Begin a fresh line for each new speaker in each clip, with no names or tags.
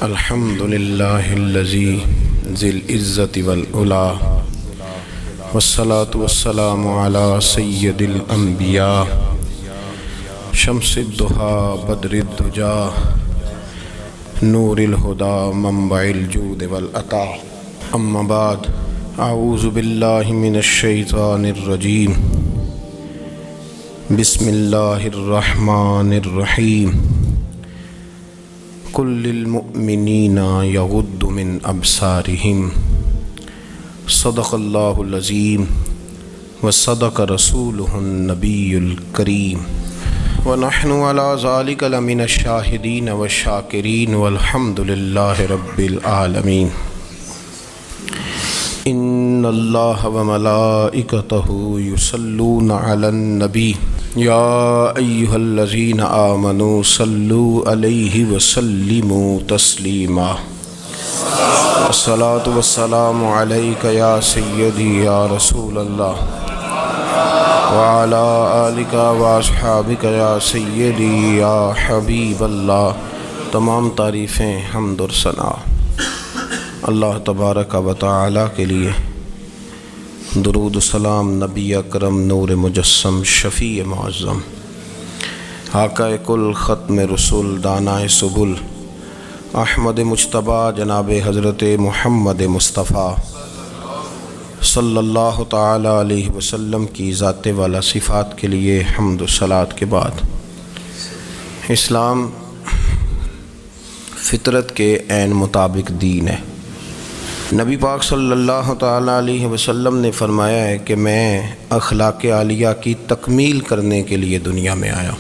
الحمد للہ الذی ذی العزت والعلا والصلاة والسلام علی سید الانبیاء شمس الضحی بدر الدجا نور الہدی منبع الجود والعطا اما بعد اعوذ باللہ من الشیطان الرجیم بسم اللہ الرحمن الرحیم قل للمؤمنین یغضوا من ابصارہم صدق اللہ العظیم وصدق رسولہ النبی الکریم ونحن علی ذلک لمن الشاہدین والشاکرین والحمد للہ رب العالمین ان اللہ وملائکتہ یصلون علی النبی یا ایہا الذین آمنوا صلوا علیہ وسلموا تسلیما الصلاۃ والسلام علیک یا سیدی یا رسول اللہ وعلی آلک واصحابک یا سیدی یا حبیب اللہ۔ تمام تعریفیں حمد و ثنا اللہ تبارک و تعالی کے لیے، درود و سلام نبی اکرم نور مجسم شفیع معظم آقا کل ختم رسول دانائے سبل احمد مجتبیٰ جناب حضرت محمد مصطفیٰ صلی اللہ تعالی علیہ وسلم کی ذات والا صفات کے لیے حمد و صلات کے بعد، اسلام فطرت کے عین مطابق دین ہے۔ نبی پاک صلی اللہ تعالی علیہ وسلم نے فرمایا ہے کہ میں اخلاق عالیہ کی تکمیل کرنے کے لیے دنیا میں آیا۔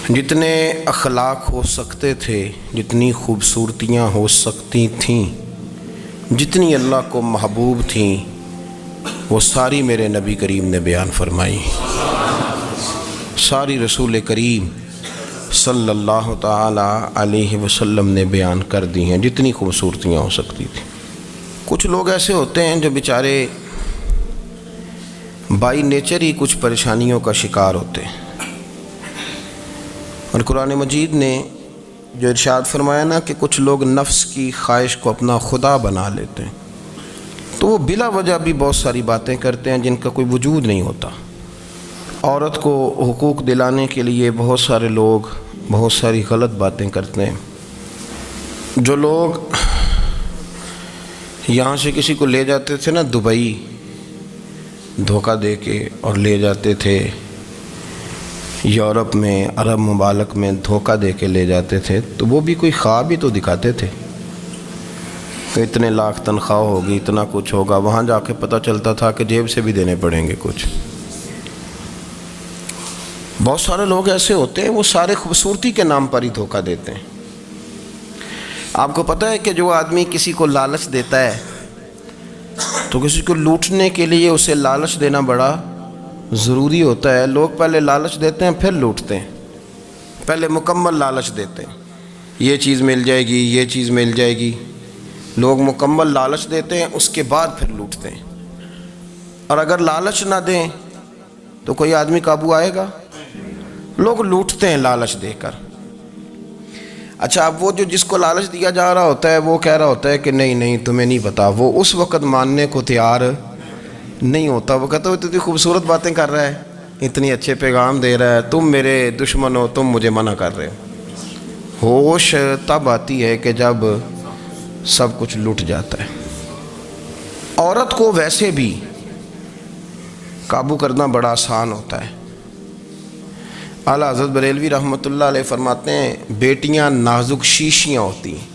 جتنے اخلاق ہو سکتے تھے، جتنی خوبصورتیاں ہو سکتی تھیں، جتنی اللہ کو محبوب تھیں، وہ ساری میرے نبی کریم نے بیان فرمائی، ساری رسول کریم صلی اللہ تعالی علیہ وسلم نے بیان کر دی ہیں، جتنی خوبصورتیاں ہو سکتی تھیں۔ کچھ لوگ ایسے ہوتے ہیں جو بیچارے بائی نیچر ہی کچھ پریشانیوں کا شکار ہوتے ہیں، اور قرآن مجید نے جو ارشاد فرمایا نا کہ کچھ لوگ نفس کی خواہش کو اپنا خدا بنا لیتے ہیں، تو وہ بلا وجہ بھی بہت ساری باتیں کرتے ہیں جن کا کوئی وجود نہیں ہوتا۔ عورت کو حقوق دلانے کے لیے بہت سارے لوگ بہت ساری غلط باتیں کرتے ہیں۔ جو لوگ یہاں سے کسی کو لے جاتے تھے نا دبئی، دھوکہ دے کے اور لے جاتے تھے یورپ میں، عرب ممالک میں دھوکہ دے کے لے جاتے تھے، تو وہ بھی کوئی خواب ہی تو دکھاتے تھے کہ اتنے لاکھ تنخواہ ہوگی، اتنا کچھ ہوگا۔ وہاں جا کے پتہ چلتا تھا کہ جیب سے بھی دینے پڑیں گے کچھ۔ بہت سارے لوگ ایسے ہوتے ہیں، وہ سارے خوبصورتی کے نام پر ہی دھوکہ دیتے ہیں۔ آپ کو پتہ ہے کہ جو آدمی کسی کو لالچ دیتا ہے تو کسی کو لوٹنے کے لیے اسے لالچ دینا بڑا ضروری ہوتا ہے۔ لوگ پہلے لالچ دیتے ہیں پھر لوٹتے ہیں، پہلے مکمل لالچ دیتے ہیں، یہ چیز مل جائے گی، یہ چیز مل جائے گی۔ لوگ مکمل لالچ دیتے ہیں، اس کے بعد پھر لوٹتے ہیں۔ اور اگر لالچ نہ دیں تو کوئی آدمی قابو آئے گا؟ لوگ لوٹتے ہیں لالچ دے کر۔ اچھا، اب وہ جو جس کو لالچ دیا جا رہا ہوتا ہے وہ کہہ رہا ہوتا ہے کہ نہیں نہیں تمہیں نہیں پتا، وہ اس وقت ماننے کو تیار نہیں ہوتا۔ وہ کہتا ہے اتنی خوبصورت باتیں کر رہا ہے، اتنی اچھے پیغام دے رہا ہے، تم میرے دشمن ہو، تم مجھے منع کر رہے ہو۔ ہوش تب آتی ہے کہ جب سب کچھ لٹ جاتا ہے۔ عورت کو ویسے بھی قابو کرنا بڑا آسان ہوتا ہے۔ اعلیٰ حضرت بریلوی رحمۃ اللہ علیہ فرماتے ہیں بیٹیاں نازک شیشیاں ہوتی ہیں،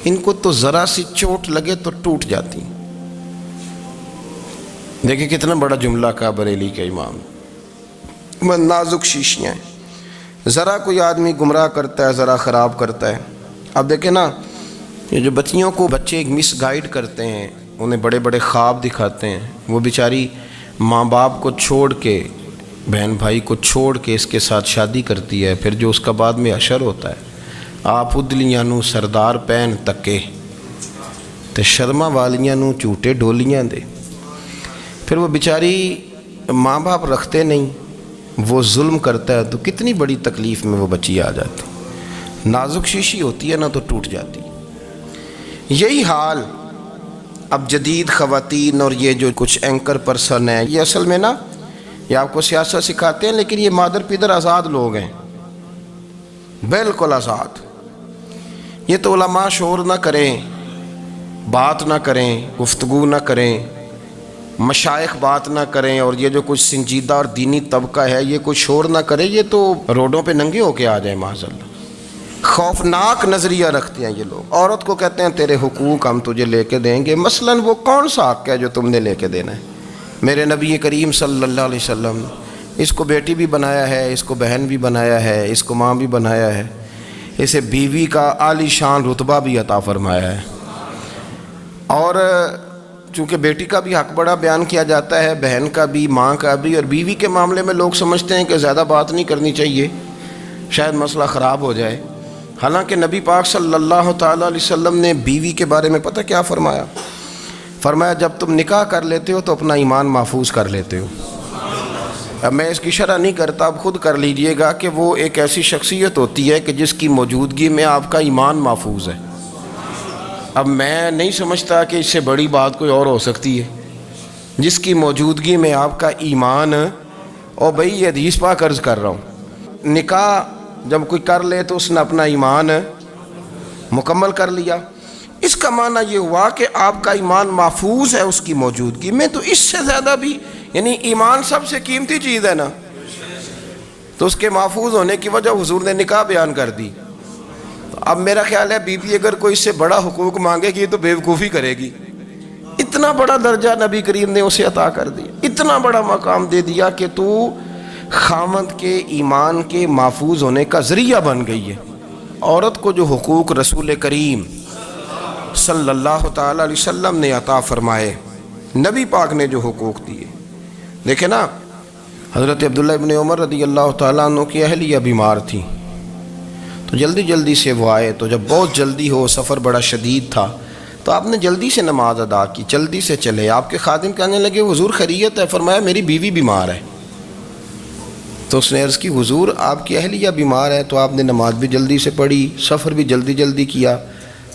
ان کو تو ذرا سی چوٹ لگے تو ٹوٹ جاتی ہیں۔ دیکھیں کتنا بڑا جملہ کہا بریلی کے امام، نازک شیشیاں ہیں۔ ذرا کوئی آدمی گمراہ کرتا ہے، ذرا خراب کرتا ہے۔ اب دیکھیں نا، یہ جو بچیوں کو بچے مس گائیڈ کرتے ہیں، انہیں بڑے بڑے خواب دکھاتے ہیں، وہ بیچاری ماں باپ کو چھوڑ کے، بہن بھائی کو چھوڑ کے اس کے ساتھ شادی کرتی ہے، پھر جو اس کا بعد میں حشر ہوتا ہے، آپ ادلیاں نو سردار پہن تکے تے شرما والیاں نو جھوٹے ڈولیاں دے۔ پھر وہ بیچاری ماں باپ رکھتے نہیں، وہ ظلم کرتا ہے تو کتنی بڑی تکلیف میں وہ بچی آ جاتی۔ نازک شیشی ہوتی ہے نا تو ٹوٹ جاتی. یہی حال اب جدید خواتین اور یہ جو کچھ اینکر پرسن ہیں، یہ اصل میں نا یہ آپ کو سیاست سکھاتے ہیں، لیکن یہ مادر پیدر آزاد لوگ ہیں، بالکل آزاد. یہ تو علماء شور نہ کریں، بات نہ کریں، گفتگو نہ کریں، مشائخ بات نہ کریں، اور یہ جو کچھ سنجیدہ اور دینی طبقہ ہے یہ کوئی شور نہ کرے، یہ تو روڈوں پہ ننگے ہو کے آ جائیں معاذ اللہ. خوفناک نظریہ رکھتے ہیں یہ لوگ. عورت کو کہتے ہیں تیرے حقوق ہم تجھے لے کے دیں گے. مثلاً وہ کون سا حق ہے جو تم نے لے کے دینا ہے؟ میرے نبی کریم صلی اللہ علیہ وسلم اس کو بیٹی بھی بنایا ہے، اس کو بہن بھی بنایا ہے، اس کو ماں بھی بنایا ہے، اسے بیوی کا عالی شان رتبہ بھی عطا فرمایا ہے. اور چونکہ بیٹی کا بھی حق بڑا بیان کیا جاتا ہے، بہن کا بھی، ماں کا بھی، اور بیوی کے معاملے میں لوگ سمجھتے ہیں کہ زیادہ بات نہیں کرنی چاہیے، شاید مسئلہ خراب ہو جائے. حالانکہ نبی پاک صلی اللہ تعالیٰ علیہ وسلم نے بیوی کے بارے میں پتہ کیا فرمایا؟ فرمایا جب تم نکاح کر لیتے ہو تو اپنا ایمان محفوظ کر لیتے ہو. اب میں اس کی شرح نہیں کرتا، اب خود کر لیجئے گا کہ وہ ایک ایسی شخصیت ہوتی ہے کہ جس کی موجودگی میں آپ کا ایمان محفوظ ہے. اب میں نہیں سمجھتا کہ اس سے بڑی بات کوئی اور ہو سکتی ہے، جس کی موجودگی میں آپ کا ایمان. اور بھئی یہ حدیث پاک عرض کر رہا ہوں، نکاح جب کوئی کر لے تو اس نے اپنا ایمان مکمل کر لیا. اس کا معنی یہ ہوا کہ آپ کا ایمان محفوظ ہے اس کی موجودگی میں. تو اس سے زیادہ بھی، یعنی ایمان سب سے قیمتی چیز ہے نا، تو اس کے محفوظ ہونے کی وجہ حضور نے نکاح بیان کر دی. اب میرا خیال ہے بی بی اگر کوئی اس سے بڑا حقوق مانگے گی تو بیوقوفی کرے گی. اتنا بڑا درجہ نبی کریم نے اسے عطا کر دیا، اتنا بڑا مقام دے دیا کہ تو خامد کے ایمان کے محفوظ ہونے کا ذریعہ بن گئی ہے. عورت کو جو حقوق رسول کریم صلی اللہ تعالی علیہ وسلم نے عطا فرمائے، نبی پاک نے جو حقوق دیے، دیکھیں نا، حضرت عبداللہ ابن عمر رضی اللہ تعالیٰ عنہ کی اہلیہ بیمار تھی تو جلدی جلدی سے وہ آئے. تو جب بہت جلدی ہو، سفر بڑا شدید تھا، تو آپ نے جلدی سے نماز ادا کی، جلدی سے چلے. آپ کے خادم کہنے لگے حضور خیریت ہے؟ فرمایا میری بیوی بیمار ہے. تو اس نے عرض کی حضور آپ کی اہلیہ بیمار ہے. تو آپ نے نماز بھی جلدی سے پڑھی، سفر بھی جلدی جلدی کیا.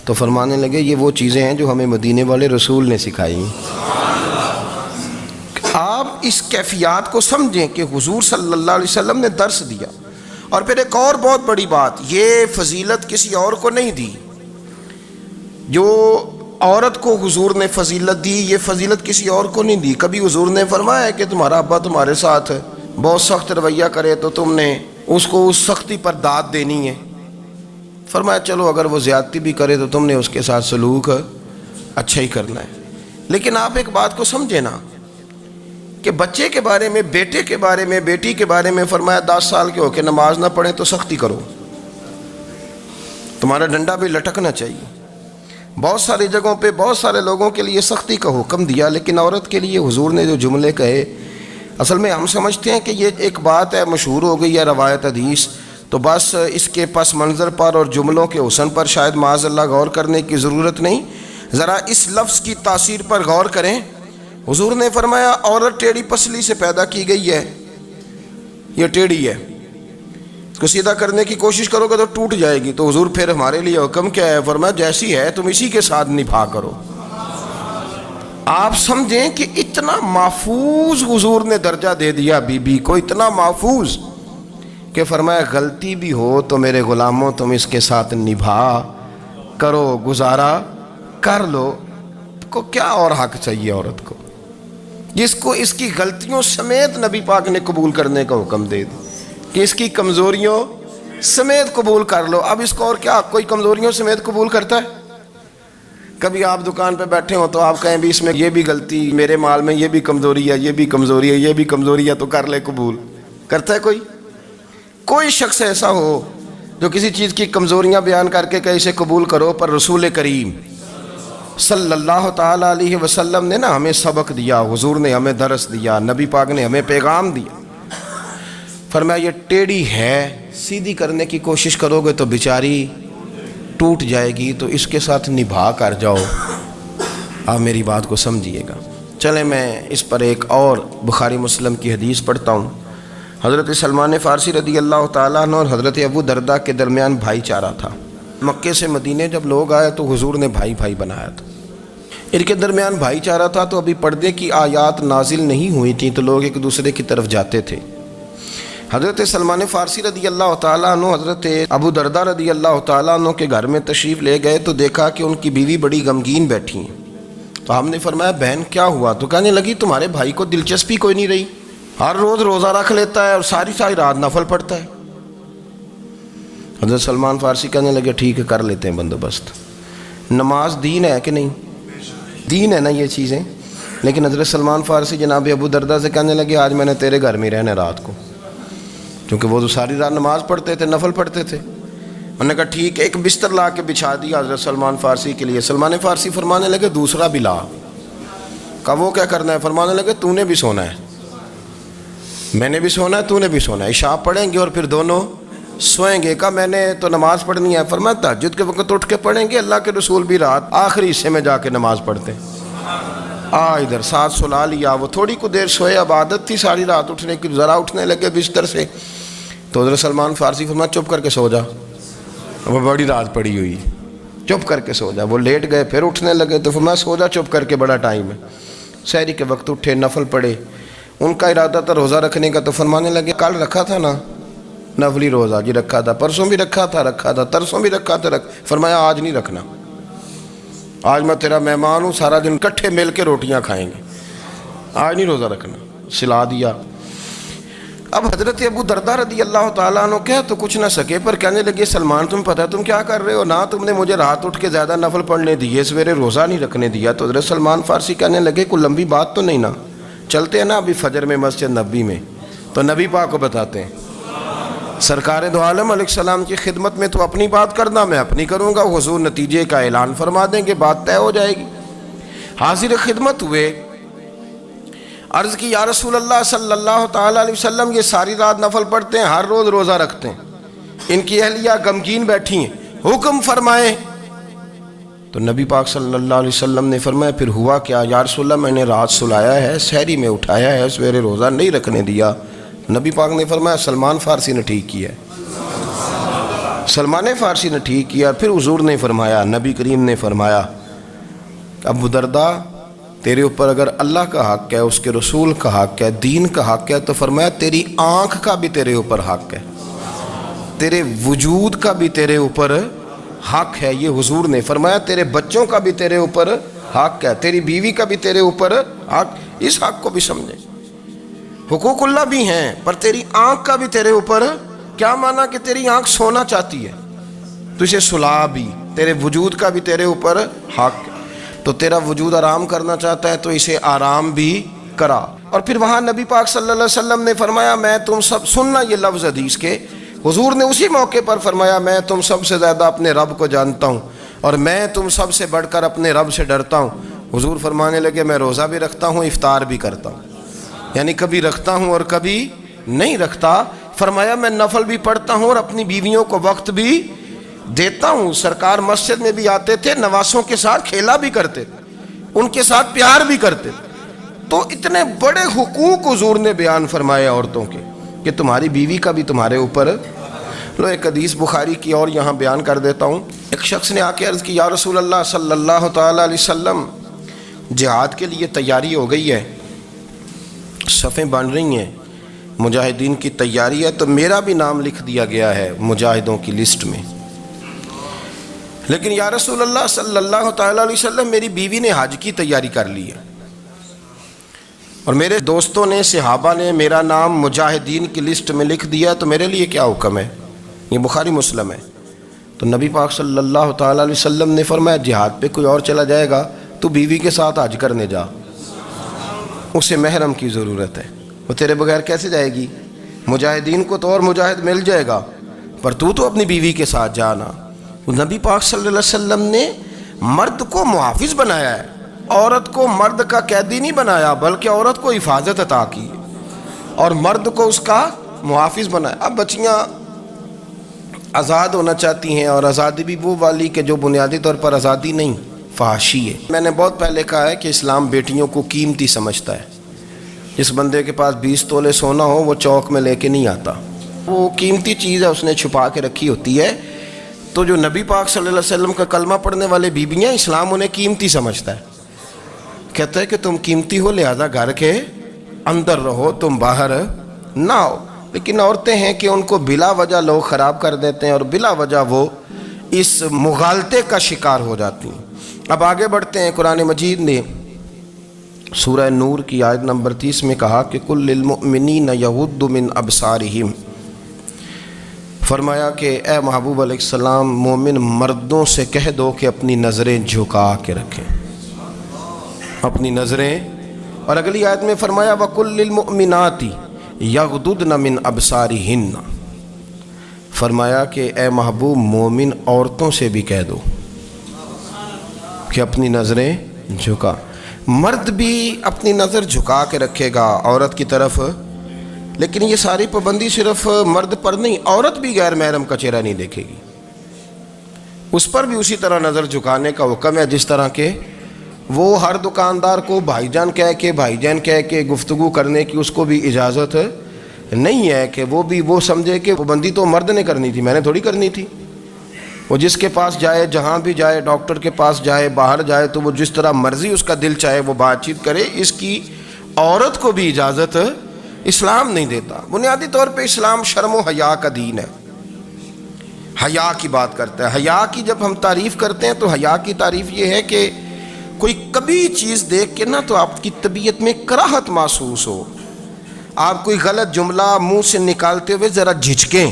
تو فرمانے لگے یہ وہ چیزیں ہیں جو ہمیں مدینے والے رسول نے سکھائی. آپ اس کیفیات کو سمجھیں کہ حضور صلی اللہ علیہ وسلم نے درس دیا. اور پھر ایک اور بہت بڑی بات، یہ فضیلت کسی اور کو نہیں دی. جو عورت کو حضور نے فضیلت دی، یہ فضیلت کسی اور کو نہیں دی. کبھی حضور نے فرمایا کہ تمہارا ابا تمہارے ساتھ بہت سخت رویہ کرے تو تم نے اس کو اس سختی پر داد دینی ہے. فرمایا چلو اگر وہ زیادتی بھی کرے تو تم نے اس کے ساتھ سلوک اچھا ہی کرنا ہے. لیکن آپ ایک بات کو سمجھے نا کہ بچے کے بارے میں، بیٹے کے بارے میں، بیٹی کے بارے میں فرمایا 10 سال کے ہو کے نماز نہ پڑھیں تو سختی کرو، تمہارا ڈنڈا بھی لٹکنا چاہیے. بہت ساری جگہوں پہ بہت سارے لوگوں کے لیے سختی کا حکم دیا، لیکن عورت کے لیے حضور نے جو جملے کہے، اصل میں ہم سمجھتے ہیں کہ یہ ایک بات ہے، مشہور ہو گئی ہے روایت حدیث، تو بس اس کے پس منظر پر اور جملوں کے حسن پر شاید معاذ اللہ غور کرنے کی ضرورت نہیں. ذرا اس لفظ کی تاثیر پر غور کریں. حضور نے فرمایا عورت ٹیڑھی پسلی سے پیدا کی گئی ہے، یہ ٹیڑھی ہے، اس کو سیدھا کرنے کی کوشش کرو گے تو ٹوٹ جائے گی. تو حضور پھر ہمارے لیے حکم کیا ہے؟ فرمایا جیسی ہے تم اسی کے ساتھ نبھا کرو. آپ سمجھیں کہ اتنا محفوظ حضور نے درجہ دے دیا بی بی کو، اتنا محفوظ کہ فرمایا غلطی بھی ہو تو میرے غلاموں تم اس کے ساتھ نبھا کرو، گزارا کر لو. کو کیا اور حق چاہیے عورت کو، جس کو اس کی غلطیوں سمیت نبی پاک نے قبول کرنے کا حکم دے دی کہ اس کی کمزوریوں سمیت قبول کر لو. اب اس کو اور کیا، کوئی کمزوریوں سمیت قبول کرتا ہے؟ کبھی آپ دکان پہ بیٹھے ہو تو آپ کہیں بھی اس میں یہ بھی غلطی، میرے مال میں یہ بھی کمزوری ہے، یہ بھی کمزوری ہے، یہ بھی کمزوری ہے، تو کر لے قبول. کرتا ہے کوئی؟ کوئی شخص ایسا ہو جو کسی چیز کی کمزوریاں بیان کر کے کہ اسے قبول کرو؟ پر رسول کریم صلی اللہ تعالیٰ علیہ وسلم نے نا ہمیں سبق دیا، حضور نے ہمیں درس دیا، نبی پاک نے ہمیں پیغام دیا. فرمایا یہ ٹیڑھی ہے، سیدھی کرنے کی کوشش کرو گے تو بیچاری ٹوٹ جائے گی، تو اس کے ساتھ نبھا کر جاؤ. آپ میری بات کو سمجھیے گا. چلیں میں اس پر ایک اور بخاری مسلم کی حدیث پڑھتا ہوں. حضرت سلمان فارسی رضی اللہ تعالیٰ عنہ اور حضرت ابو دردہ کے درمیان بھائی چارہ تھا۔ مکے سے مدینے جب لوگ آئے تو حضور نے بھائی بھائی بنایا تھا، ان کے درمیان بھائی چارہ تھا، تو ابھی پردے کی آیات نازل نہیں ہوئی تھیں تو لوگ ایک دوسرے کی طرف جاتے تھے۔ حضرت سلمان فارسی رضی اللہ تعالیٰ عنہ حضرت ابو دردہ رضی اللہ تعالیٰ عنہ کے گھر میں تشریف لے گئے تو دیکھا کہ ان کی بیوی بڑی غمگین بیٹھی ہیں۔ تو ہم نے فرمایا بہن کیا ہوا؟ تو کہنے لگی تمہارے بھائی کو دلچسپی کوئی نہیں رہی، ہر روز روزہ رکھ لیتا ہے اور ساری رات نفل پڑھتا ہے۔ حضرت سلمان فارسی کہنے لگے ٹھیک ہے کر لیتے ہیں بندوبست۔ نماز دین ہے کہ نہیں؟ دین ہے نا یہ چیزیں۔ لیکن حضرت سلمان فارسی جناب ابو دردہ سے کہنے لگے آج میں نے تیرے گھر میں رہنا رات کو، کیونکہ وہ تو ساری رات نماز پڑھتے تھے، نفل پڑھتے تھے۔ انہوں نے کہا ٹھیک ہے، ایک بستر لا کے بچھا دیا حضرت سلمان فارسی کے لیے۔ سلمان فارسی فرمانے لگے دوسرا بھی لا۔ کہا وہ کیا کرنا ہے؟ فرمانے لگے تو نے بھی سونا ہے، میں نے بھی سونا ہے، تو نے بھی سونا ہے، عشاء پڑھیں گے اور پھر دونوں سوئیں گے۔ کہا میں نے تو نماز پڑھنی ہے۔ فرمایا تہجد کے وقت اٹھ کے پڑھیں گے، اللہ کے رسول بھی رات آخری حصے میں جا کے نماز پڑھتے ہیں۔ ادھر ساتھ سلا لیا، وہ تھوڑی کو دیر سوئے، اب عادت تھی ساری رات اٹھنے کی، ذرا اٹھنے لگے بستر سے تو حضرت سلمان فارسی فرمایا چپ کر کے سو جا، وہ بڑی رات پڑی ہوئی، چپ کر کے سو جا۔ وہ لیٹ گئے، پھر اٹھنے لگے تو فرمایا سو جا چپ کر کے، بڑا ٹائم ہے۔ سحری کے وقت اٹھے، نفل پڑھے، ان کا ارادہ تھا روزہ رکھنے کا، تو فرمانے لگے کل رکھا تھا نا نفلی روزہ؟ جی رکھا تھا۔ پرسوں بھی رکھا تھا، ترسوں بھی رکھا تھا۔ فرمایا آج نہیں رکھنا، آج میں تیرا مہمان ہوں، سارا دن کٹھے مل کے روٹیاں کھائیں گے، آج نہیں روزہ رکھنا، سلا دیا۔ اب حضرت ابو دردہ رضی اللہ تعالیٰ عنہ کہہ تو کچھ نہ سکے، پر کہنے لگے سلمان تم پتہ تم کیا کر رہے ہو، نہ تم نے مجھے رات اٹھ کے زیادہ نفل پڑھنے دیے، سویرے روزہ نہیں رکھنے دیا۔ تو حضرت سلمان فارسی کہنے لگے کوئی لمبی بات تو نہیں نا، چلتے ہیں نا ابھی فجر میں مسجد نبی میں، تو نبی پاک کو بتاتے ہیں سرکار دو عالم علیہ السلام کی خدمت میں تو اپنی بات کرنا، میں اپنی کروں گا، حضور نتیجے کا اعلان فرما دیں گے، بات طے ہو جائے گی۔ حاضر خدمت ہوئے، عرض کی یا رسول اللہ صلی اللہ تعالیٰ علیہ وسلم یہ ساری رات نفل پڑھتے ہیں، ہر روز روزہ رکھتے ہیں، ان کی اہلیہ غمگین بیٹھی ہیں، حکم فرمائیں۔ تو نبی پاک صلی اللہ علیہ وسلم نے فرمایا پھر ہوا کیا؟ یا رسول اللہ میں نے رات سلایا ہے، سحری میں اٹھایا ہے، سویرے روزہ نہیں رکھنے دیا۔ نبی پاک نے فرمایا سلمان فارسی نے ٹھیک کیا ہے، سلمان فارسی نے ٹھیک کیا۔ پھر حضور نے فرمایا، نبی کریم نے فرمایا ابو دردہ تیرے اوپر اگر اللہ کا حق ہے، اس کے رسول کا حق ہے، دین کا حق ہے، تو فرمایا تیری آنکھ کا بھی تیرے اوپر حق ہے، تیرے وجود کا بھی تیرے اوپر حق ہے۔ یہ حضور نے فرمایا تیرے بچوں کا بھی تیرے اوپر حق ہے، تیری بیوی کا بھی تیرے اوپر حق، اس حق کو بھی سمجھے۔ حقوق اللہ بھی ہیں، پر تیری آنکھ کا بھی تیرے اوپر، کیا مانا کہ تیری آنکھ سونا چاہتی ہے تو اسے سلا بھی، تیرے وجود کا بھی تیرے اوپر حق ہے، تو تیرا وجود آرام کرنا چاہتا ہے تو اسے آرام بھی کرا۔ اور پھر وہاں نبی پاک صلی اللہ علیہ وسلم نے فرمایا میں تم سب، سننا یہ لفظ حدیث کے، حضور نے اسی موقع پر فرمایا میں تم سب سے زیادہ اپنے رب کو جانتا ہوں اور میں تم سب سے بڑھ کر اپنے رب سے ڈرتا ہوں۔ حضور فرمانے لگے میں روزہ بھی رکھتا ہوں، افطار بھی کرتا ہوں، یعنی کبھی رکھتا ہوں اور کبھی نہیں رکھتا۔ فرمایا میں نفل بھی پڑھتا ہوں اور اپنی بیویوں کو وقت بھی دیتا ہوں۔ سرکار مسجد میں بھی آتے تھے، نواسوں کے ساتھ کھیلا بھی کرتے تھے، ان کے ساتھ پیار بھی کرتے تھے۔ تو اتنے بڑے حقوق حضور نے بیان فرمائے عورتوں کے کہ تمہاری بیوی کا بھی تمہارے اوپر۔ لو ایک حدیث بخاری کی اور یہاں بیان کر دیتا ہوں۔ ایک شخص نے آ کے عرض کی یا رسول اللہ صلی اللہ تعالیٰ علیہ وسلم جہاد کے لیے تیاری ہو گئی ہے، صفیں بن رہی ہیں، مجاہدین کی تیاری ہے، تو میرا بھی نام لکھ دیا گیا ہے مجاہدوں کی لسٹ میں، لیکن یا رسول اللہ صلی اللہ تعالیٰ علیہ وسلم میری بیوی نے حج کی تیاری کر لی ہے اور میرے دوستوں نے، صحابہ نے میرا نام مجاہدین کی لسٹ میں لکھ دیا، تو میرے لیے کیا حکم ہے؟ یہ بخاری مسلم ہے۔ تو نبی پاک صلی اللہ تعالیٰ علیہ وسلم نے فرمایا جہاد پہ کوئی اور چلا جائے گا تو بیوی کے ساتھ حج کرنے جا، اسے محرم کی ضرورت ہے، وہ تیرے بغیر کیسے جائے گی؟ مجاہدین کو تو اور مجاہد مل جائے گا، پر تو اپنی بیوی کے ساتھ جانا۔ نبی پاک صلی اللہ علیہ وسلم نے مرد کو محافظ بنایا ہے، عورت کو مرد کا قیدی نہیں بنایا، بلکہ عورت کو حفاظت عطا کی اور مرد کو اس کا محافظ بنایا۔ اب بچیاں آزاد ہونا چاہتی ہیں، اور آزادی بھی وہ والی کہ جو بنیادی طور پر آزادی نہیں، فحاشی ہے۔ میں نے بہت پہلے کہا ہے کہ اسلام بیٹیوں کو قیمتی سمجھتا ہے، جس بندے کے پاس 20 تولے سونا ہو وہ چوک میں لے کے نہیں آتا، وہ قیمتی چیز ہے، اس نے چھپا کے رکھی ہوتی ہے۔ تو جو نبی پاک صلی اللہ علیہ وسلم کا کلمہ پڑھنے والے بیویاں، اسلام انہیں قیمتی سمجھتا ہے، کہتا ہے کہ تم قیمتی ہو لہذا گھر کے اندر رہو، تم باہر نہ آؤ۔ لیکن عورتیں ہیں کہ ان کو بلا وجہ لوگ خراب کر دیتے ہیں اور بلا وجہ وہ اس مغالطے کا شکار ہو جاتی ہیں۔ اب آگے بڑھتے ہیں۔ قرآن مجید نے سورہ نور کی آیت نمبر 30 میں کہا کہ کل للمؤمنین یغضوا من ابصارہم، فرمایا کہ اے محبوب علیہ السلام مومن مردوں سے کہہ دو کہ اپنی نظریں جھکا کے رکھیں، اپنی نظریں۔ اور اگلی آیت میں فرمایا وَقُلْ لِلْمُؤْمِنَاتِ يَغْضُضْنَ مِنْ أَبْصَارِهِنَّ، فرمایا کہ اے محبوب مومن عورتوں سے بھی کہہ دو کہ اپنی نظریں جھکا۔ مرد بھی اپنی نظر جھکا کے رکھے گا عورت کی طرف، لیکن یہ ساری پابندی صرف مرد پر نہیں، عورت بھی غیر محرم کا چہرہ نہیں دیکھے گی، اس پر بھی اسی طرح نظر جھکانے کا حکم ہے، جس طرح کہ وہ ہر دکاندار کو بھائی جان کہہ کے گفتگو کرنے کی اس کو بھی اجازت نہیں ہے کہ وہ بھی وہ سمجھے کہ پابندی تو مرد نے کرنی تھی، میں نے تھوڑی کرنی تھی۔ وہ جس کے پاس جائے، جہاں بھی جائے، ڈاکٹر کے پاس جائے، باہر جائے، تو وہ جس طرح مرضی اس کا دل چاہے وہ بات چیت کرے، اس کی عورت کو بھی اجازت اسلام نہیں دیتا۔ بنیادی طور پہ اسلام شرم و حیا کا دین ہے، حیا کی بات کرتا ہے۔ حیا کی جب ہم تعریف کرتے ہیں تو حیا کی تعریف یہ ہے کہ کوئی کبھی چیز دیکھ کے نا تو آپ کی طبیعت میں کراہت محسوس ہو، آپ کوئی غلط جملہ منہ سے نکالتے ہوئے ذرا جھجکیں،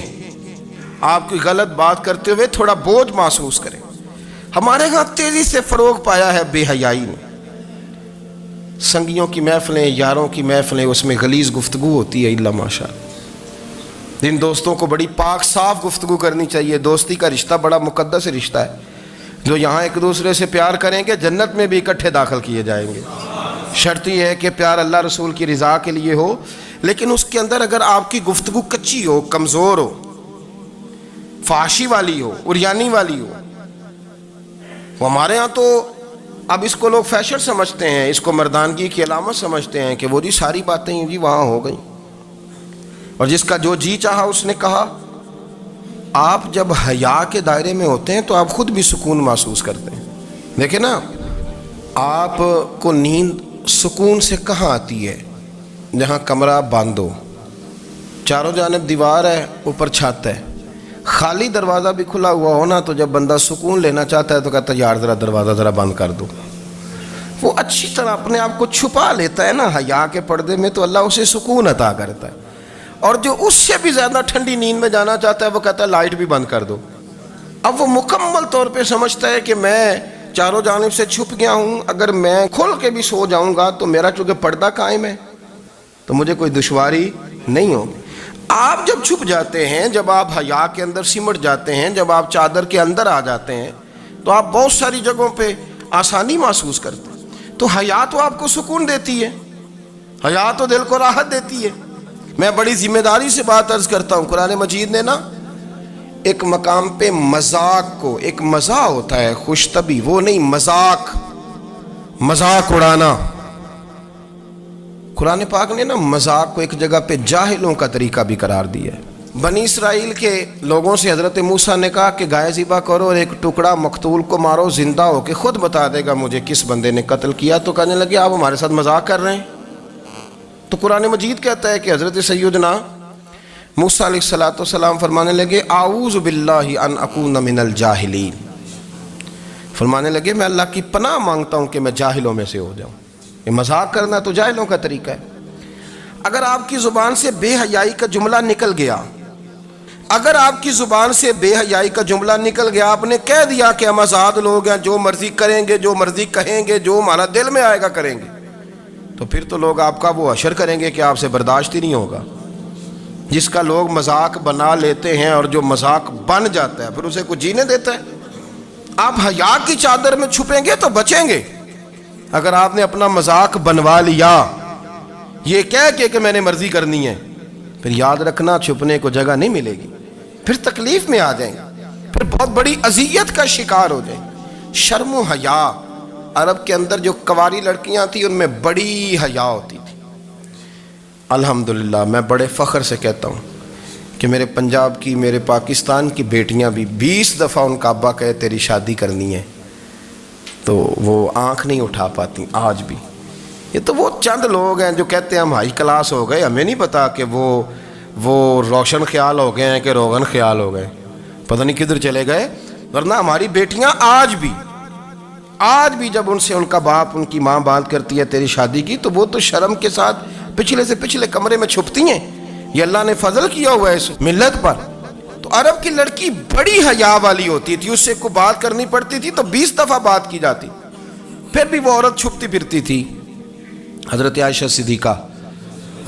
آپ کوئی غلط بات کرتے ہوئے تھوڑا بوجھ محسوس کریں۔ ہمارے ہاں تیزی سے فروغ پایا ہے بے حیائی نے، سنگیوں کی محفلیں، یاروں کی محفلیں، اس میں غلیظ گفتگو ہوتی ہے، الا ماشاء اللہ۔ جن دوستوں کو بڑی پاک صاف گفتگو کرنی چاہیے، دوستی کا رشتہ بڑا مقدس رشتہ ہے، جو یہاں ایک دوسرے سے پیار کریں گے جنت میں بھی اکٹھے داخل کیے جائیں گے۔ شرط یہ ہے کہ پیار اللہ رسول کی رضا کے لیے ہو، لیکن اس کے اندر اگر آپ کی گفتگو کچی ہو، کمزور ہو، فحاشی والی ہو، عریانی والی ہو، وہ ہمارے ہاں تو اب اس کو لوگ فیشن سمجھتے ہیں، اس کو مردانگی کی علامت سمجھتے ہیں کہ وہ جی ساری باتیں جی وہاں ہو گئیں، اور جس کا جو جی چاہا اس نے کہا۔ آپ جب حیا کے دائرے میں ہوتے ہیں تو آپ خود بھی سکون محسوس کرتے ہیں۔ دیکھیں نا، آپ کو نیند سکون سے کہاں آتی ہے؟ جہاں کمرہ بند ہو، چاروں جانب دیوار ہے، اوپر چھت ہے، خالی دروازہ بھی کھلا ہوا ہونا تو جب بندہ سکون لینا چاہتا ہے تو کہتا ہے یار ذرا دروازہ ذرا بند کر دو۔ وہ اچھی طرح اپنے آپ کو چھپا لیتا ہے نا حیا کے پردے میں، تو اللہ اسے سکون عطا کرتا ہے۔ اور جو اس سے بھی زیادہ ٹھنڈی نیند میں جانا چاہتا ہے وہ کہتا ہے لائٹ بھی بند کر دو۔ اب وہ مکمل طور پہ سمجھتا ہے کہ میں چاروں جانب سے چھپ گیا ہوں، اگر میں کھول کے بھی سو جاؤں گا تو میرا چونکہ پردہ قائم ہے تو مجھے کوئی دشواری نہیں ہوگی۔ آپ جب چھپ جاتے ہیں، جب آپ حیا کے اندر سمٹ جاتے ہیں، جب آپ چادر کے اندر آ جاتے ہیں تو آپ بہت ساری جگہوں پہ آسانی محسوس کرتے ہیں۔ تو حیا تو آپ کو سکون دیتی ہے، حیا تو دل کو راحت دیتی ہے۔ میں بڑی ذمہ داری سے بات عرض کرتا ہوں، قرآن مجید نے نا ایک مقام پہ مذاق کو، ایک مزاح ہوتا ہے خوش طبی، وہ نہیں، مذاق اڑانا، قرآن پاک نے نا مذاق کو ایک جگہ پہ جاہلوں کا طریقہ بھی قرار دیا ہے۔ بنی اسرائیل کے لوگوں سے حضرت موسیٰ نے کہا کہ گائے ذبح کرو اور ایک ٹکڑا مقتول کو مارو، زندہ ہو کے خود بتا دے گا مجھے کس بندے نے قتل کیا۔ تو کہنے لگے آپ ہمارے ساتھ مذاق کر رہے ہیں۔ تو قرآن مجید کہتا ہے کہ حضرت سیدنا موسیٰ علیہ السلام فرمانے لگے اعوذ باللہ ان اکون من الجاہلین، فرمانے لگے میں اللہ کی پناہ مانگتا ہوں کہ میں جاہلوں میں سے ہو جاؤں۔ یہ مذاق کرنا تو جاہلوں کا طریقہ ہے۔ اگر آپ کی زبان سے بے حیائی کا جملہ نکل گیا، اگر آپ کی زبان سے بے حیائی کا جملہ نکل گیا، آپ نے کہہ دیا کہ ہم آزاد لوگ ہیں، جو مرضی کریں گے، جو مرضی کہیں گے، جو ہمارا دل میں آئے گا کریں گے، تو پھر تو لوگ آپ کا وہ حشر کریں گے کہ آپ سے برداشت ہی نہیں ہوگا۔ جس کا لوگ مذاق بنا لیتے ہیں اور جو مذاق بن جاتا ہے پھر اسے کچھ جینے دیتا ہے۔ آپ حیا کی چادر میں چھپیں گے تو بچیں گے۔ اگر آپ نے اپنا مذاق بنوا لیا یہ کہہ کے کہ میں نے مرضی کرنی ہے، پھر یاد رکھنا چھپنے کو جگہ نہیں ملے گی، پھر تکلیف میں آ جائیں گے، پھر بہت بڑی اذیت کا شکار ہو جائیں گے۔ شرم و حیا، عرب کے اندر جو کنواری لڑکیاں تھیں ان میں بڑی حیا ہوتی تھی، الحمدللہ میں بڑے فخر سے کہتا ہوں کہ میرے پنجاب کی، میرے پاکستان کی بیٹیاں بھی 20 دفعہ ان کا ابا کہے تیری شادی کرنی ہے تو وہ آنکھ نہیں اٹھا پاتی آج بھی۔ یہ تو وہ چند لوگ ہیں جو کہتے ہیں ہم ہائی کلاس ہو گئے، ہمیں نہیں پتا کہ وہ روشن خیال ہو گئے ہیں کہ روغن خیال ہو گئے، پتہ نہیں کدھر چلے گئے۔ ورنہ ہماری بیٹیاں آج بھی جب ان سے ان کا باپ، ان کی ماں بات کرتی ہے تیری شادی کی، تو وہ تو شرم کے ساتھ پچھلے سے پچھلے کمرے میں چھپتی ہیں۔ یہ اللہ نے فضل کیا ہوا ہے اس ملت پر۔ تو عرب کی لڑکی بڑی حیا والی ہوتی تھی، اس سے کوئی بات کرنی پڑتی تھی تو 20 دفعہ بات کی جاتی، پھر بھی وہ عورت چھپتی پھرتی تھی۔ حضرت عائشہ صدیقہ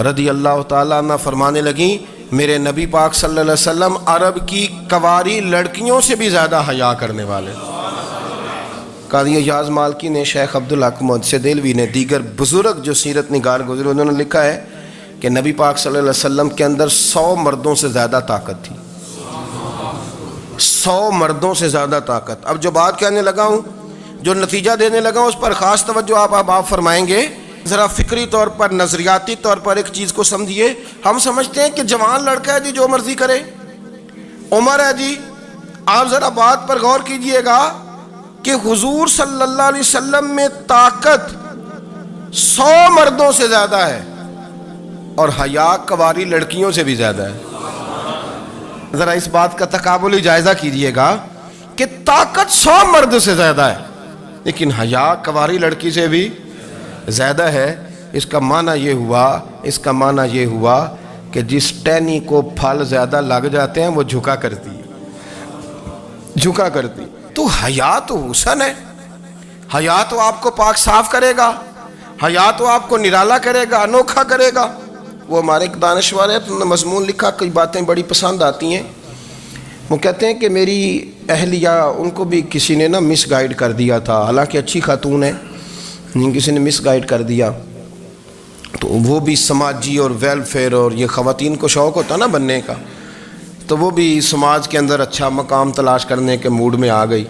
رضی اللہ تعالیٰ عنہ فرمانے لگیں میرے نبی پاک صلی اللہ علیہ وسلم عرب کی کواری لڑکیوں سے بھی زیادہ حیا کرنے والے۔ قاضی اعجاز مالکی نے، شیخ عبدالحق محدث دہلوی نے، دیگر بزرگ جو سیرت نگار گزرے انہوں نے لکھا ہے کہ نبی پاک صلی اللہ علیہ وسلم کے اندر 100 مردوں سے زیادہ طاقت تھی، 100 مردوں سے زیادہ طاقت۔ اب جو بات کہنے لگا ہوں، جو نتیجہ دینے لگا ہوں، اس پر خاص توجہ آپ فرمائیں گے۔ ذرا فکری طور پر، نظریاتی طور پر ایک چیز کو سمجھیے۔ ہم سمجھتے ہیں کہ جوان لڑکا ہے جی جو مرضی کرے، عمر ہے جی۔ آپ ذرا بات پر غور کیجئے گا کہ حضور صلی اللہ علیہ وسلم میں طاقت 100 مردوں سے زیادہ ہے اور حیا کواری لڑکیوں سے بھی زیادہ ہے۔ ذرا اس بات کا تقابلی جائزہ کیجئے گا کہ طاقت 100 مرد سے زیادہ ہے لیکن حیا کواری لڑکی سے بھی زیادہ ہے۔ اس کا معنی یہ ہوا کہ جس ٹہنی کو پھل زیادہ لگ جاتے ہیں وہ جھکا کرتی تو حیا تو حسن ہے، حیا تو آپ کو پاک صاف کرے گا، حیا تو آپ کو نرالا کرے گا، انوکھا کرے گا۔ وہ ہمارے ایک دانشور ہے، تو انہوں نے مضمون لکھا، کئی باتیں بڑی پسند آتی ہیں۔ وہ کہتے ہیں کہ میری اہلیہ، ان کو بھی کسی نے مس گائیڈ کر دیا تھا، حالانکہ اچھی خاتون ہے، کسی نے مس گائیڈ کر دیا، تو وہ بھی سماجی اور ویلفیئر اور یہ خواتین کو شوق ہوتا نا بننے کا، تو وہ بھی سماج کے اندر اچھا مقام تلاش کرنے کے موڈ میں آ گئی۔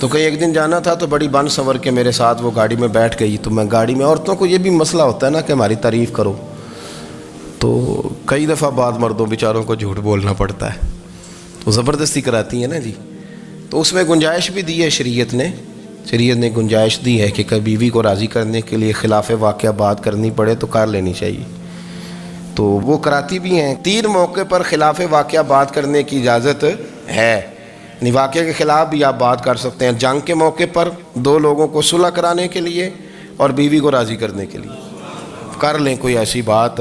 تو کہیں ایک دن جانا تھا تو بڑی بن سنور کے میرے ساتھ وہ گاڑی میں بیٹھ گئی۔ تو میں گاڑی میں، عورتوں کو یہ بھی مسئلہ ہوتا ہے نا کہ ہماری تعریف کرو، تو کئی دفعہ بعض مردوں بیچاروں کو جھوٹ بولنا پڑتا ہے، تو زبردستی کراتی ہیں نا جی۔ تو اس میں گنجائش بھی دی ہے شریعت نے گنجائش دی ہے کہ کبھی بیوی کو راضی کرنے کے لیے خلاف واقعہ بات کرنی پڑے تو کر لینی چاہیے، تو وہ کراتی بھی ہیں۔ 3 موقع پر خلاف واقعہ بات کرنے کی اجازت ہے، یعنی واقعے کے خلاف بھی آپ بات کر سکتے ہیں۔ جنگ کے موقع پر 2 لوگوں کو صلح کرانے کے لیے اور بیوی کو راضی کرنے کے لیے کر لیں کوئی ایسی بات،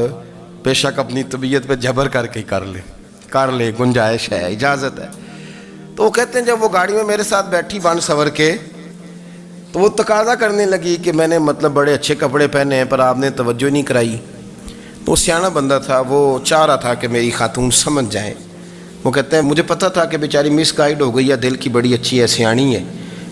بے شک اپنی طبیعت پہ جبر کر کے کر لیں، گنجائش ہے، اجازت ہے۔ تو وہ کہتے ہیں جب وہ گاڑی میں میرے ساتھ بیٹھی بن سنور کے، تو وہ تقاضا کرنے لگی کہ میں نے بڑے اچھے کپڑے پہنے ہیں پر آپ نے توجہ نہیں کرائی۔ تو وہ سیاںا بندہ تھا، وہ چاہ رہا تھا کہ میری خاتون سمجھ جائیں۔ وہ کہتے ہیں مجھے پتہ تھا کہ بیچاری مس گائیڈ ہو گئی ہے، دل کی بڑی اچھی ہے، سیاਣੀ ہے،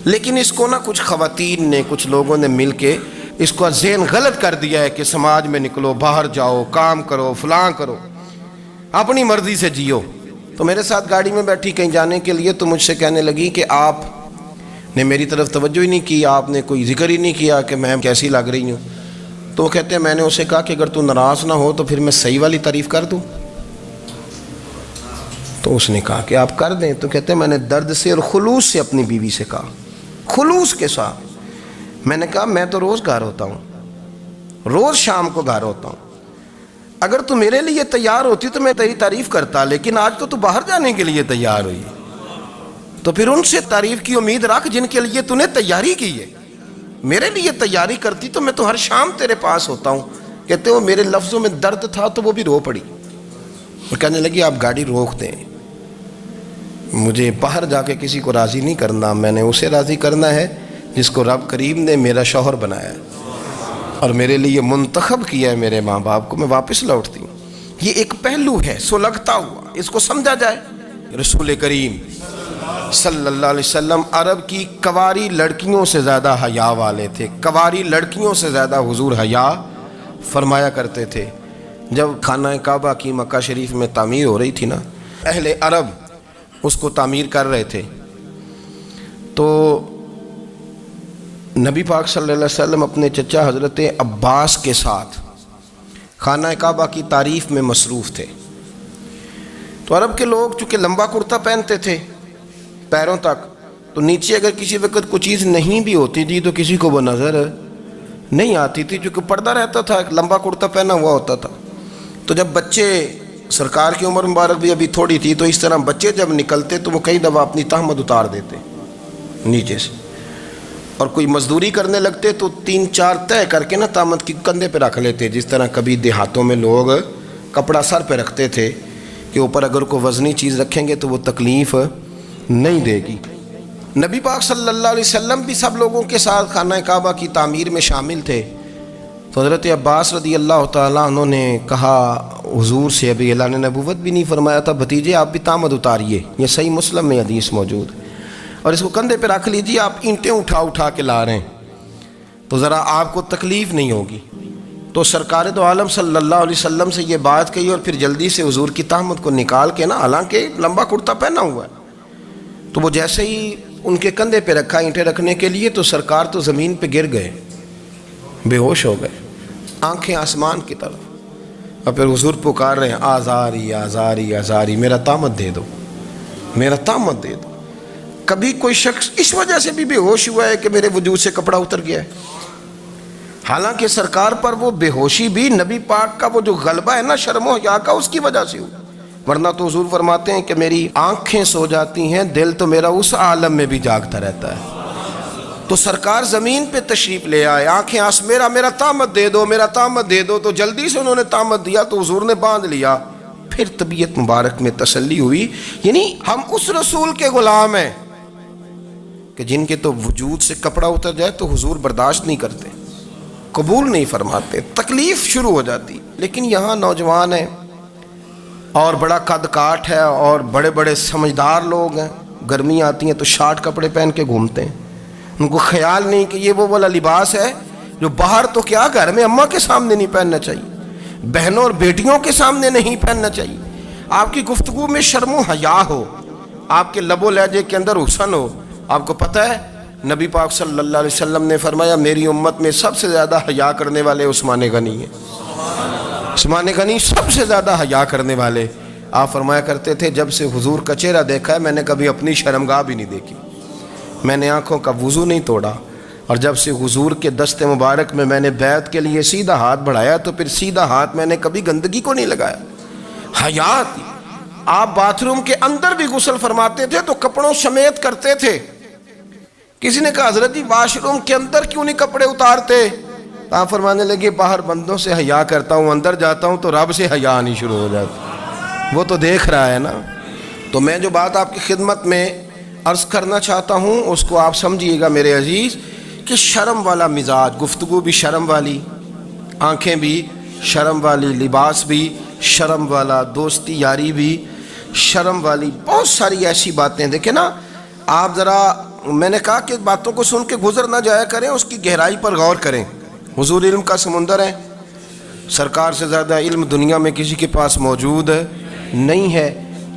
لیکن اس کو کچھ خواتین نے، کچھ لوگوں نے مل کے اس کو ذہن غلط کر دیا ہے کہ سماج میں نکلو، باہر جاؤ، کام کرو، فلاں کرو، اپنی مرضی سے جیو۔ تو میرے ساتھ گاڑی میں بیٹھی کہیں جانے کے لیے، تو مجھ سے کہنے لگی کہ آپ نے میری طرف توجہ ہی نہیں کی، آپ نے کوئی ذکر ہی نہیں کیا کہ میں کیسی لگ رہی ہوں۔ تو وہ کہتے ہیں میں نے اسے کہا کہ اگر تو ناراض نہ ہو تو پھر میں صحیح والی تعریف کر دوں۔ تو اس نے کہا کہ آپ کر دیں۔ تو کہتے ہیں میں نے درد سے اور خلوص سے اپنی بیوی سے کہا، خلوص کے ساتھ میں نے کہا میں تو روز گھر ہوتا ہوں، روز شام کو گھر ہوتا ہوں، اگر تو میرے لیے تیار ہوتی تو میں تیری تعریف کرتا، لیکن آج تو باہر جانے کے لیے تیار ہوئی، تو پھر ان سے تعریف کی امید رکھ جن کے لیے تو نے تیاری کی ہے۔ میرے لیے تیاری کرتی تو میں تو ہر شام تیرے پاس ہوتا ہوں۔ کہتے وہ میرے لفظوں میں درد تھا تو وہ بھی رو پڑی اور کہنے لگی آپ گاڑی روک دیں، مجھے باہر جا کے کسی کو راضی نہیں کرنا، میں نے اسے راضی کرنا ہے جس کو رب کریم نے میرا شوہر بنایا ہے اور میرے لیے منتخب کیا ہے، میرے ماں باپ کو۔ میں واپس لوٹتی ہوں۔ یہ ایک پہلو ہے سلگتا ہوا، اس کو سمجھا جائے۔ رسول کریم صلی اللہ علیہ وسلم عرب کی کواری لڑکیوں سے زیادہ حیا والے تھے، کواری لڑکیوں سے زیادہ حضور حیا فرمایا کرتے تھے۔ جب خانہ کعبہ کی مکہ شریف میں تعمیر ہو رہی تھی نا، اہل عرب اس کو تعمیر کر رہے تھے، تو نبی پاک صلی اللہ علیہ وسلم اپنے چچا حضرت عباس کے ساتھ خانہ کعبہ کی تعریف میں مصروف تھے۔ تو عرب کے لوگ چونکہ لمبا کرتا پہنتے تھے پیروں تک، تو نیچے اگر کسی وقت کوئی چیز نہیں بھی ہوتی تھی تو کسی کو وہ نظر نہیں آتی تھی، چونکہ پردہ رہتا تھا، ایک لمبا کرتا پہنا ہوا ہوتا تھا۔ تو جب بچے، سرکار کی عمر مبارک بھی ابھی تھوڑی تھی، تو اس طرح بچے جب نکلتے تو وہ کئی دفعہ اپنی تہمت اتار دیتے نیچے سے، اور کوئی مزدوری کرنے لگتے تو 3-4 طے کر کے نا تہمت کی کندھے پہ رکھ لیتے، جس طرح کبھی دیہاتوں میں لوگ کپڑا سر پہ رکھتے تھے کہ اوپر اگر کوئی وزنی چیز رکھیں گے تو وہ تکلیف نہیں دے گی۔ نبی پاک صلی اللہ علیہ وسلم بھی سب لوگوں کے ساتھ خانہ کعبہ کی تعمیر میں شامل تھے۔ تو حضرت عباس رضی اللہ تعالیٰ عنہ نے کہا حضور سے، ابھی اللہ نے نبوت بھی نہیں فرمایا تھا، بھتیجے آپ بھی تامد اتاریے، یہ صحیح مسلم میں حدیث موجود ہے، اور اس کو کندھے پہ رکھ لیجیے، آپ اینٹیں اٹھا کے لا رہے ہیں تو ذرا آپ کو تکلیف نہیں ہوگی۔ تو سرکار دو عالم صلی اللہ علیہ وسلم سے یہ بات کہی، اور پھر جلدی سے حضور کی تہمت کو نکال کے نا، حالانکہ لمبا کرتا پہنا ہوا ہے، تو وہ جیسے ہی ان کے کندھے پہ رکھا اینٹیں رکھنے کے لیے، تو سرکار تو زمین پہ گر گئے، بے ہوش ہو گئے، آنکھیں آسمان کی طرف، اور پھر حضور پکار رہے ہیں آزاری آزاری آزاری، میرا تامت دے دو، میرا تامت دے دو۔ کبھی کوئی شخص اس وجہ سے بھی بے ہوش ہوا ہے کہ میرے وجود سے کپڑا اتر گیا ہے؟ حالانکہ سرکار پر وہ بے ہوشی بھی نبی پاک کا وہ جو غلبہ ہے نا شرم و حیا کا، اس کی وجہ سے ہوا، ورنہ تو حضور فرماتے ہیں کہ میری آنکھیں سو جاتی ہیں، دل تو میرا اس عالم میں بھی جاگتا رہتا ہے۔ تو سرکار زمین پہ تشریف لے آئے، آنکھیں میرا تامت دے دو، میرا تامت دے دو، تو جلدی سے انہوں نے تامت دیا تو حضور نے باندھ لیا۔ پھر طبیعت مبارک میں تسلی ہوئی، یعنی ہم اس رسول کے غلام ہیں کہ جن کے تو وجود سے کپڑا اتر جائے تو حضور برداشت نہیں کرتے، قبول نہیں فرماتے، تکلیف شروع ہو جاتی۔ لیکن یہاں نوجوان ہیں اور بڑا قد کاٹ ہے اور بڑے بڑے سمجھدار لوگ ہیں، گرمی آتی ہیں تو شارٹ کپڑے پہن کے گھومتے ہیں، ان کو خیال نہیں کہ یہ وہ والا لباس ہے جو باہر تو کیا گھر میں اماں کے سامنے نہیں پہننا چاہیے، بہنوں اور بیٹیوں کے سامنے نہیں پہننا چاہیے۔ آپ کی گفتگو میں شرم و حیا ہو، آپ کے لب و لہجے کے اندر حسن ہو۔ آپ کو پتہ ہے نبی پاک صلی اللہ علیہ وسلم نے فرمایا میری امت میں سب سے زیادہ حیا کرنے والے عثمان غنی ہیں، عثمان غنی سب سے زیادہ حیا کرنے والے۔ آپ فرمایا کرتے تھے جب سے حضور کا چہرہ دیکھا ہے میں نے کبھی اپنی شرمگاہ بھی نہیں دیکھی، میں نے آنکھوں کا وضو نہیں توڑا، اور جب سے حضور کے دست مبارک میں نے بیعت کے لیے سیدھا ہاتھ بڑھایا تو پھر سیدھا ہاتھ میں نے کبھی گندگی کو نہیں لگایا۔ حیا تھی۔ آپ باتھ روم کے اندر بھی غسل فرماتے تھے تو کپڑوں سمیت کرتے تھے۔ کسی نے کہا حضرت جی واش روم کے اندر کیوں نہیں کپڑے اتارتے؟ آپ فرمانے لگے باہر بندوں سے حیا کرتا ہوں، اندر جاتا ہوں تو رب سے حیا آنی شروع ہو جاتی، وہ تو دیکھ رہا ہے نا۔ تو میں جو بات آپ کی خدمت میں عرض کرنا چاہتا ہوں اس کو آپ سمجھیے گا میرے عزیز، کہ شرم والا مزاج، گفتگو بھی شرم والی، آنکھیں بھی شرم والی، لباس بھی شرم والا، دوستی یاری بھی شرم والی، بہت ساری ایسی باتیں۔ دیکھیں نا آپ ذرا، میں نے کہا کہ باتوں کو سن کے گزر نہ جایا کریں، اس کی گہرائی پر غور کریں۔ حضور علم کا سمندر ہے، سرکار سے زیادہ علم دنیا میں کسی کے پاس موجود نہیں ہے،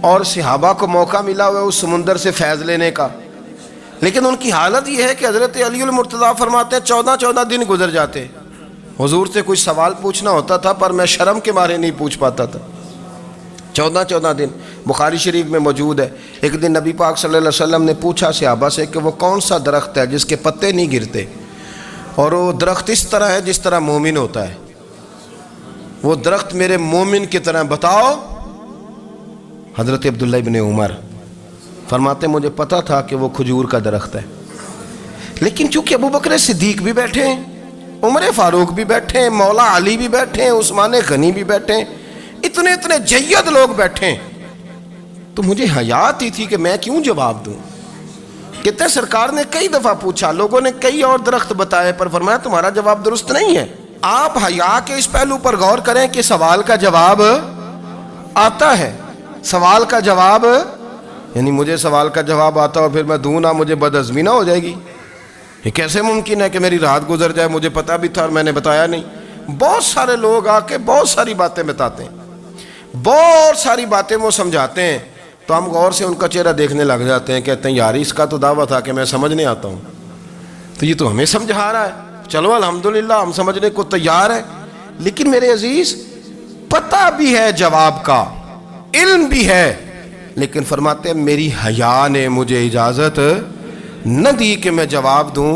اور صحابہ کو موقع ملا ہوا ہے اس سمندر سے فیض لینے کا، لیکن ان کی حالت یہ ہے کہ حضرت علی المرتضیٰ فرماتے ہیں 14 دن گزر جاتے، حضور سے کوئی سوال پوچھنا ہوتا تھا پر میں شرم کے مارے نہیں پوچھ پاتا تھا۔ 14 دن بخاری شریف میں موجود ہے۔ ایک دن نبی پاک صلی اللہ علیہ وسلم نے پوچھا صحابہ سے کہ وہ کون سا درخت ہے جس کے پتے نہیں گرتے، اور وہ درخت اس طرح ہے جس طرح مومن ہوتا ہے، وہ درخت میرے مومن کی طرح بتاؤ۔ حضرت عبداللہ ابن عمر فرماتے مجھے پتا تھا کہ وہ کھجور کا درخت ہے، لیکن چونکہ ابو بکر صدیق بھی بیٹھے ہیں، عمر فاروق بھی بیٹھے ہیں، مولا علی بھی بیٹھے ہیں، عثمان غنی بھی بیٹھے ہیں، اتنے جید لوگ بیٹھے ہیں، تو مجھے حیا آتی تھی کہ میں کیوں جواب دوں۔ کہتے ہیں سرکار نے کئی دفعہ پوچھا، لوگوں نے کئی اور درخت بتائے، پر فرمایا تمہارا جواب درست نہیں ہے۔ آپ حیا کے اس پہلو پر غور کریں کہ سوال کا جواب آتا ہے، سوال کا جواب، یعنی مجھے سوال کا جواب آتا اور پھر میں دوں نہ، مجھے بدعزمی نہ ہو جائے گی؟ یہ کیسے ممکن ہے کہ میری رات گزر جائے، مجھے پتا بھی تھا اور میں نے بتایا نہیں؟ بہت سارے لوگ آ کے بہت ساری باتیں بتاتے ہیں، بہت ساری باتیں وہ سمجھاتے ہیں، تو ہم غور سے ان کا چہرہ دیکھنے لگ جاتے ہیں، کہتے ہیں یار اس کا تو دعویٰ تھا کہ میں سمجھنے آتا ہوں، تو یہ تو ہمیں سمجھا رہا ہے، چلو الحمدللہ ہم سمجھنے کو تیار ہیں۔ لیکن میرے عزیز پتہ بھی ہے جواب کا، علم بھی ہے، لیکن فرماتے ہیں میری حیا نے مجھے اجازت نہ دی کہ میں جواب دوں۔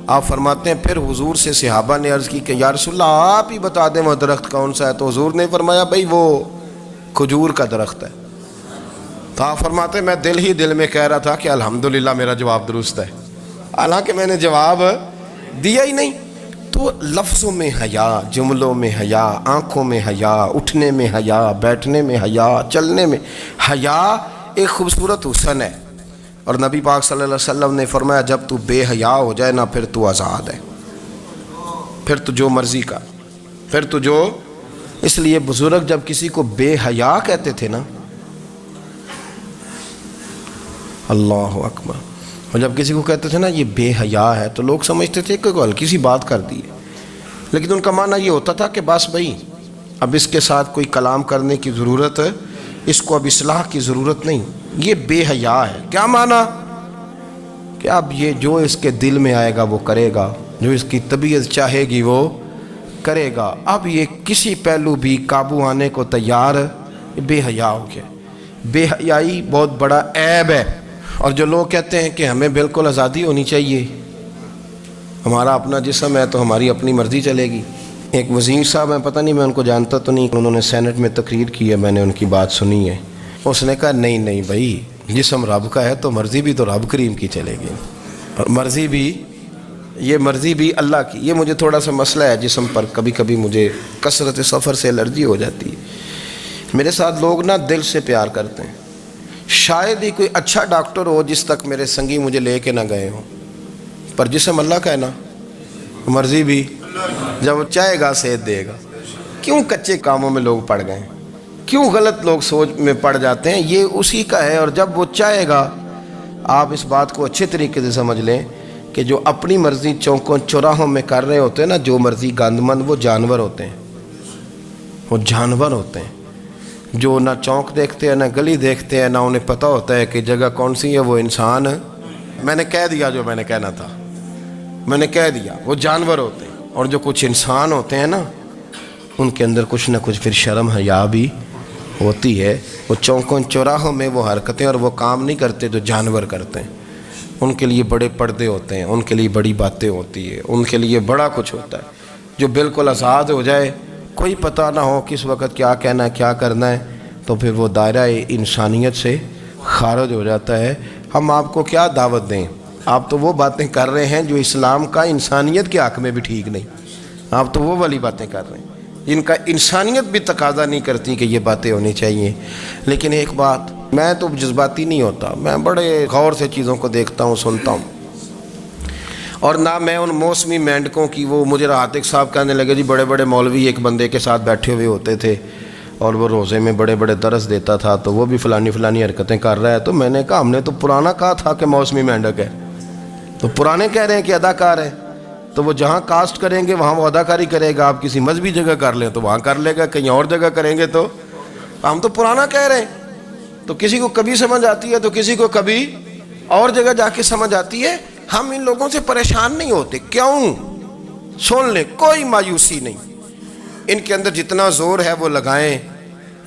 آپ فرماتے ہیں پھر حضور سے صحابہ نے عرض کی کہ یا رسول اللہ آپ ہی بتا دیں وہ درخت کون سا ہے، تو حضور نے فرمایا بھئی وہ کھجور کا درخت ہے۔ تو آپ فرماتے ہیں میں دل ہی دل میں کہہ رہا تھا کہ الحمدللہ میرا جواب درست ہے، حالانکہ میں نے جواب دیا ہی نہیں۔ تو لفظوں میں حیا، جملوں میں حیا، آنکھوں میں حیا، اٹھنے میں حیا، بیٹھنے میں حیا، چلنے میں حیا ایک خوبصورت حسن ہے۔ اور نبی پاک صلی اللہ علیہ وسلم نے فرمایا جب تو بے حیا ہو جائے نا پھر تو آزاد ہے، پھر تو جو مرضی کا، پھر تو جو۔ اس لیے بزرگ جب کسی کو بے حیا کہتے تھے نا، اللہ اکبر، اور جب کسی کو کہتے تھے نا یہ بے حیا ہے تو لوگ سمجھتے تھے کہ کوئی ہلکی سی بات کر دی ہے، لیکن ان کا معنی یہ ہوتا تھا کہ بس بھئی اب اس کے ساتھ کوئی کلام کرنے کی ضرورت ہے، اس کو اب اصلاح کی ضرورت نہیں، یہ بے حیا ہے۔ کیا معنی کہ اب یہ جو اس کے دل میں آئے گا وہ کرے گا، جو اس کی طبیعت چاہے گی وہ کرے گا، اب یہ کسی پہلو بھی قابو آنے کو تیار، بے حیا ہو گیا۔ بے حیائی بہت بڑا عیب ہے۔ اور جو لوگ کہتے ہیں کہ ہمیں بالکل آزادی ہونی چاہیے، ہمارا اپنا جسم ہے تو ہماری اپنی مرضی چلے گی۔ ایک وزیر صاحب ہیں، پتہ نہیں میں ان کو جانتا تو نہیں، انہوں نے سینٹ میں تقریر کی ہے، میں نے ان کی بات سنی ہے۔ اس نے کہا نہیں نہیں بھائی جسم رب کا ہے تو مرضی بھی تو رب کریم کی چلے گی، اور مرضی بھی یہ مرضی بھی اللہ کی۔ یہ مجھے تھوڑا سا مسئلہ ہے جسم پر، کبھی کبھی مجھے کثرت سفر سے الرجی ہو جاتی ہے۔ میرے ساتھ لوگ نا دل سے پیار کرتے ہیں، شاید ہی کوئی اچھا ڈاکٹر ہو جس تک میرے سنگی مجھے لے کے نہ گئے ہوں، پر جسم اللہ کا ہے نا، مرضی بھی جب چاہے گا صحت دے گا۔ کیوں کچے کاموں میں لوگ پڑ گئے ہیں، کیوں غلط لوگ سوچ میں پڑ جاتے ہیں، یہ اسی کا ہے۔ اور جب وہ چاہے گا، آپ اس بات کو اچھے طریقے سے سمجھ لیں کہ جو اپنی مرضی چوکوں چوراہوں میں کر رہے ہوتے ہیں نا، جو مرضی گند مند، وہ جانور ہوتے ہیں، وہ جانور ہوتے ہیں جو نہ چونک دیکھتے ہیں نہ گلی دیکھتے ہیں، نہ انہیں پتہ ہوتا ہے کہ جگہ کون سی ہے۔ وہ انسان، میں نے کہہ دیا جو میں نے کہنا تھا، میں نے کہہ دیا، وہ جانور ہوتے ہیں۔ اور جو کچھ انسان ہوتے ہیں نا، ان کے اندر کچھ نہ کچھ پھر شرم حیا بھی ہوتی ہے۔ وہ چوکوں چوراہوں میں وہ حرکتیں اور وہ کام نہیں کرتے جو جانور کرتے ہیں۔ ان کے لیے بڑے پردے ہوتے ہیں، ان کے لیے بڑی باتیں ہوتی ہے، ان کے لیے بڑا کچھ ہوتا ہے۔ جو بالکل آزاد ہو جائے، کوئی پتہ نہ ہو کس وقت کیا کہنا ہے کیا کرنا ہے، تو پھر وہ دائرہ انسانیت سے خارج ہو جاتا ہے۔ ہم آپ کو کیا دعوت دیں، آپ تو وہ باتیں کر رہے ہیں جو اسلام کا انسانیت کے حق میں بھی ٹھیک نہیں، آپ تو وہ والی باتیں کر رہے ہیں جن کا انسانیت بھی تقاضا نہیں کرتی کہ یہ باتیں ہونی چاہیے۔ لیکن ایک بات، میں تو جذباتی نہیں ہوتا، میں بڑے غور سے چیزوں کو دیکھتا ہوں، سنتا ہوں، اور نہ میں ان موسمی مینڈکوں کی۔ وہ مجھے راحت صاحب کہنے لگے جی بڑے بڑے مولوی ایک بندے کے ساتھ بیٹھے ہوئے ہوتے تھے اور وہ روزے میں بڑے بڑے درس دیتا تھا، تو وہ بھی فلانی فلانی حرکتیں کر رہا ہے۔ تو میں نے کہا ہم نے تو پرانا کہا تھا کہ موسمی مینڈک ہے، تو پرانے کہہ رہے ہیں کہ اداکار ہے، تو وہ جہاں کاسٹ کریں گے وہاں وہ اداکاری کرے گا۔ آپ کسی مذہبی جگہ کر لیں تو وہاں کر لے گا، کہیں اور جگہ کریں گے تو ہم تو پرانا کہہ رہے ہیں۔ تو کسی کو کبھی سمجھ آتی ہے تو کسی کو کبھی اور جگہ جا کے سمجھ آتی ہے۔ ہم ان لوگوں سے پریشان نہیں ہوتے، کیوں؟ سن لیں، کوئی مایوسی نہیں، ان کے اندر جتنا زور ہے وہ لگائیں۔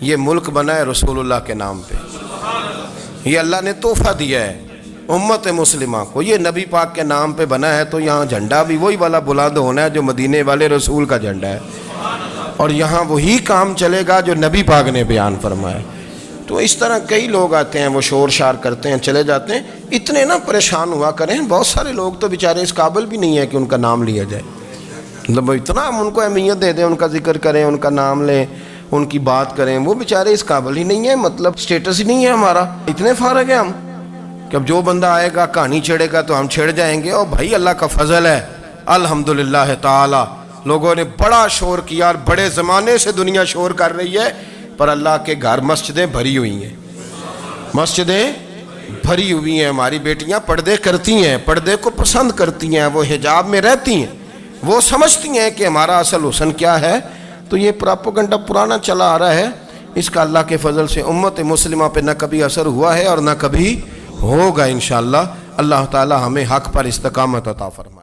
یہ ملک بنا ہے رسول اللہ کے نام پہ، یہ اللہ نے تحفہ دیا ہے امت مسلمہ کو، یہ نبی پاک کے نام پہ بنا ہے، تو یہاں جھنڈا بھی وہی والا بلند ہونا ہے جو مدینے والے رسول کا جھنڈا ہے، اور یہاں وہی کام چلے گا جو نبی پاک نے بیان فرمایا۔ تو اس طرح کئی لوگ آتے ہیں، وہ شور شار کرتے ہیں، چلے جاتے ہیں۔ اتنے نہ پریشان ہوا کریں، بہت سارے لوگ تو بیچارے اس قابل بھی نہیں ہے کہ ان کا نام لیا جائے، مطلب اتنا ہم ان کو اہمیت دے دیں، ان کا ذکر کریں، ان کا نام لیں، ان کی بات کریں، وہ بیچارے اس قابل ہی نہیں ہے، مطلب سٹیٹس ہی نہیں ہے ہمارا۔ اتنے فارغ ہیں ہم کہ اب جو بندہ آئے گا کہانی چھیڑے گا تو ہم چھیڑ جائیں گے۔ اور بھائی اللہ کا فضل ہے الحمدللہ تعالی، لوگوں نے بڑا شور کیا، اور بڑے زمانے سے دنیا شور کر رہی ہے، پر اللہ کے گھر مسجدیں بھری ہوئی ہیں، مسجدیں بھری ہوئی ہیں۔ ہماری بیٹیاں پردے کرتی ہیں، پردے کو پسند کرتی ہیں، وہ حجاب میں رہتی ہیں، وہ سمجھتی ہیں کہ ہمارا اصل حسن کیا ہے۔ تو یہ پراپیگنڈا پرانا چلا آ رہا ہے، اس کا اللہ کے فضل سے امت مسلمہ پہ نہ کبھی اثر ہوا ہے اور نہ کبھی ہوگا انشاءاللہ۔ اللہ تعالی ہمیں حق پر استقامت عطا فرمائے۔